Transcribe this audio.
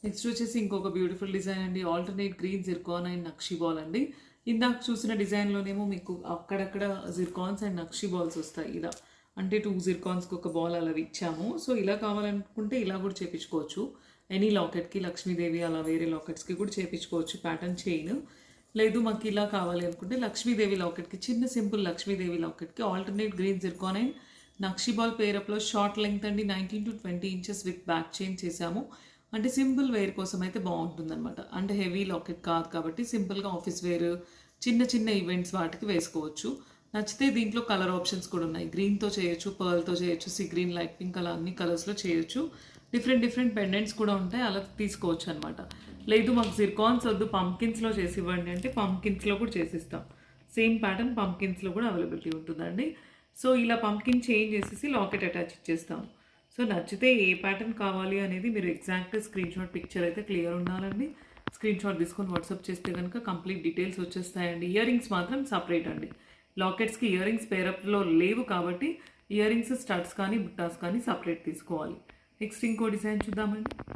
Next వచ్చేసి ఇంకొక beautiful design అండి. Alternate green zircon and nakshi ball అండి. ఇందాక చూసిన డిజైన్లోనేమో మీకు అక్కడక్కడ జిర్కాన్స్ అండ్ నక్షి బాల్స్ వస్తాయి ఇలా. అంటే 2 జిర్కాన్స్కి ఒక బాల్ అలా ఇచ్చాము. సో ఇలా కావాలనుకుంటే ఇలా కూడా చేపించుకోవచ్చు. ఎనీ లాకెట్కి, లక్ష్మీదేవి అలా వేరే లాకెట్స్కి కూడా చేపించుకోవచ్చు ప్యాటర్న్ చైన్. లేదు మాకు ఇలా కావాలి అనుకుంటే లక్ష్మీదేవి లాకెట్కి, చిన్న సింపుల్ లక్ష్మీదేవి లాకెట్కి alternate green zircon and nakshi ball పేరప్లో షార్ట్ లెంగ్త్ అండి 19 to 20 inches with back chain చేసాము. అంటే సింపుల్ వేర్ కోసం అయితే బాగుంటుంది అనమాట. అంటే హెవీ లాకెట్ కాదు కాబట్టి సింపుల్గా ఆఫీస్ వేర్, చిన్న చిన్న ఈవెంట్స్ వాటికి వేసుకోవచ్చు. నచ్చితే దీంట్లో కలర్ ఆప్షన్స్ కూడా ఉన్నాయి. గ్రీన్తో చేయొచ్చు, పర్ల్తో చేయొచ్చు, సీ గ్రీన్, లైట్ పింక్ అలా అన్ని కలర్స్లో చేయొచ్చు. డిఫరెంట్ పెండెంట్స్ కూడా ఉంటాయి, అలా తీసుకోవచ్చు అనమాట. లేదు మాకు జిర్కాన్స్ వద్దు పంకిన్స్లో చేసి ఇవ్వండి అంటే పంకిన్స్లో కూడా చేసిస్తాం. సేమ్ ప్యాటర్న్ పంకిన్స్లో కూడా అవైలబిలిటీ ఉంటుందండి. సో ఇలా పంకిన్ చేంజ్ చేసేసి లాకెట్ అటాచ్ ఇచ్చేస్తాం. సో నచ్చితే ఏ ప్యాటర్న్ కావాలి అనేది మీరు ఎగ్జాక్ట్ స్క్రీన్ షాట్ పిక్చర్ అయితే క్లియర్ ఉండాలండి. స్క్రీన్ షాట్ తీసుకొని వాట్సాప్ చేస్తే కనుక కంప్లీట్ డీటెయిల్స్ వచ్చేస్తాయండి. ఇయర్ రింగ్స్ మాత్రం సపరేట్ అండి. లాకెట్స్కి ఇయర్ రింగ్స్ పేరప్లో లేవు కాబట్టి ఇయర్ రింగ్స్ స్టడ్స్ కానీ బుట్టాస్ కానీ సపరేట్ తీసుకోవాలి. నెక్స్ట్ ఇంకో డిజైన్ చూద్దామండి.